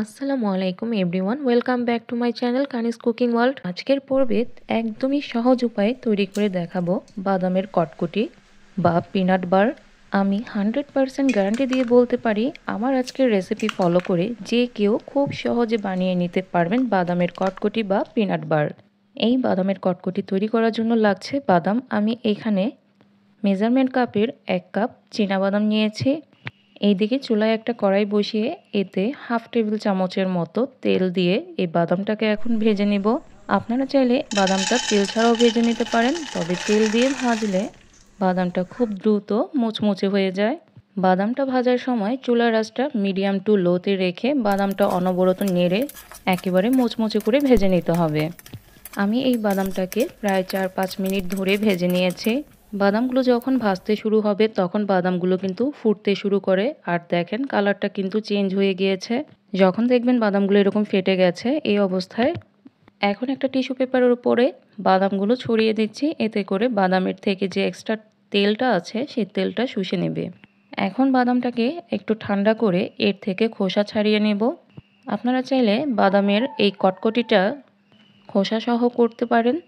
আসসালামু আলাইকুম everyone, welcome back to my channel Kanis cooking world. আজকের পর্বে একদমই সহজ উপায়ে তৈরি করে দেখাবো বাদামের কটকটি বা পিনাট বার। আমি 100% গ্যারান্টি দিয়ে বলতে পারি আমার আজকের রেসিপি ফলো করে যে কেউ খুব সহজে বানিয়ে নিতে পারবেন বাদামের কটকটি বা পিনাট বার। এই বাদামের কটকটি তৈরি করার জন্য লাগছে বাদাম। আমি এখানে মেজারমেন্ট কাপের 1 কাপ চীনাবাদাম নিয়েছি। এইদিকে চুলায় একটা কড়াই বসিয়ে এতে হাফ টেবিল চামচের মতো তেল দিয়ে এই বাদামটাকে এখন ভেজে নিব। আপনারা চাইলে বাদামটা তেল ছাড়াও ভেজে নিতে পারেন, তবে তেল দিয়ে ভাজলে বাদামটা খুব দ্রুত মুচমুচে হয়ে যায়। বাদামটা ভাজার সময় চুলার আঁচটা মিডিয়াম টু লোতে রেখে বাদামটা অনবরত নেড়ে একেবারে মুচমুচে করে ভেজে নিতে হবে। আমি এই বাদামটাকে প্রায় 4-5 মিনিট ধরে ভেজে নিয়েছি। বাদামগুলো যখন ভাজতে শুরু হবে তখন বাদামগুলো কিন্তু ফুটতে শুরু করে, আর দেখেন কালারটা কিন্তু চেঞ্জ হয়ে গিয়েছে। যখন দেখবেন বাদামগুলো এরকম ফেটে গেছে, এই অবস্থায় এখন একটা টিস্যু পেপারের উপরে বাদামগুলো ছড়িয়ে দিচ্ছি, এতে করে বাদামের থেকে যে এক্সট্রা তেলটা আছে সেই তেলটা শুষে নেবে। এখন বাদামটাকে একটু ঠান্ডা করে এর থেকে খোসা ছাড়িয়ে নেব। আপনারা চাইলে বাদামের এই কটকটিটা খোসা সহ করতে পারেন,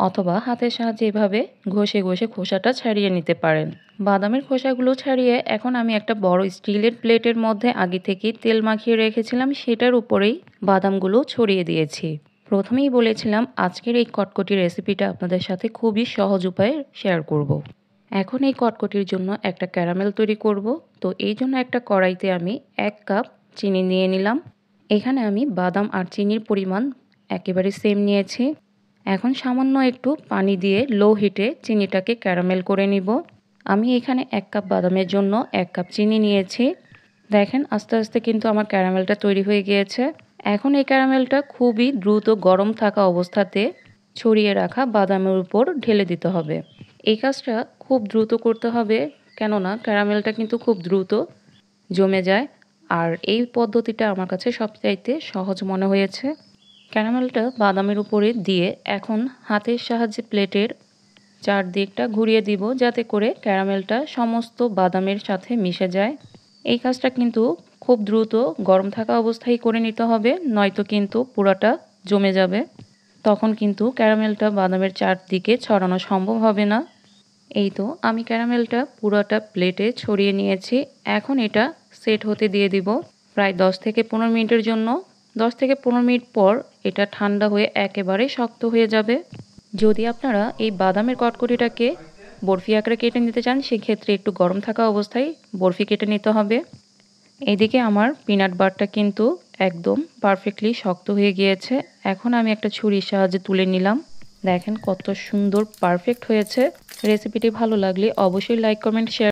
অথবা হাতের সাহায্যে এভাবে ঘষে ঘষে খোসাটা ছাড়িয়ে নিতে পারেন। বাদামের খোসাগুলো ছাড়িয়ে এখন আমি একটা বড় স্টিলের প্লেটের মধ্যে আগে থেকেই তেল মাখিয়ে রেখেছিলাম, সেটার উপরেই বাদামগুলো ছড়িয়ে দিয়েছি। প্রথমেই বলেছিলাম আজকের এই কটকটির রেসিপিটা আপনাদের সাথে খুবই সহজ উপায়ে শেয়ার করব। এখন এই কটকটির জন্য একটা ক্যারামেল তৈরি করব। তো এই জন্য একটা কড়াইতে আমি 1 কাপ চিনি নিয়ে নিলাম। এখানে আমি বাদাম আর চিনির পরিমাণ একেবারে সেম নিয়েছি। এখন সামান্য একটু পানি দিয়ে লো হিটে চিনিটাকে ক্যারামেল করে নিব। আমি এখানে 1 কাপ বাদামের জন্য 1 কাপ চিনি নিয়েছি। দেখেন আস্তে আস্তে কিন্তু আমার ক্যারামেলটা তৈরি হয়ে গিয়েছে। এখন এই ক্যারামেলটা খুবই দ্রুত গরম থাকা অবস্থাতে ছড়িয়ে রাখা বাদামের উপর ঢেলে দিতে হবে। এই কাজটা খুব দ্রুত করতে হবে, কেননা ক্যারামেলটা কিন্তু খুব দ্রুত জমে যায়। আর এই পদ্ধতিটা আমার কাছে সবচাইতে সহজ মনে হয়েছে। ক্যারামেলটা বাদামের উপরে দিয়ে এখন হাতের সাহায্যে প্লেটের চারদিকটা ঘুরিয়ে দিব, যাতে করে ক্যারামেলটা সমস্ত বাদামের সাথে মিশে যায়। এই কাজটা কিন্তু খুব দ্রুত গরম থাকা অবস্থায় করে নিতে হবে, নয়তো কিন্তু পুরাটা জমে যাবে। তখন কিন্তু ক্যারামেলটা বাদামের চারদিকে ছড়ানো সম্ভব হবে না। এই তো আমি ক্যারামেলটা পুরোটা প্লেটে ছড়িয়ে নিয়েছি। এখন এটা সেট হতে দিয়ে দিব প্রায় 10 থেকে 15 মিনিটের জন্য। 10 থেকে 15 মিনিট পর এটা ঠান্ডা হয়ে একেবারে শক্ত হয়ে যাবে। যদি আপনারা এই বাদামের কটকটিটাকে বরফি আকারে কেটে নিতে চান, সেক্ষেত্রে একটু গরম থাকা অবস্থায় বরফি কেটে নিতে হবে। এদিকে আমার পিনাট বারটা কিন্তু একদম পারফেক্টলি শক্ত হয়ে গিয়েছে। এখন আমি একটা ছুরির সাহায্যে তুলে নিলাম। দেখেন কত সুন্দর পারফেক্ট হয়েছে। রেসিপিটি ভালো লাগলে অবশ্যই লাইক, কমেন্ট, শেয়ার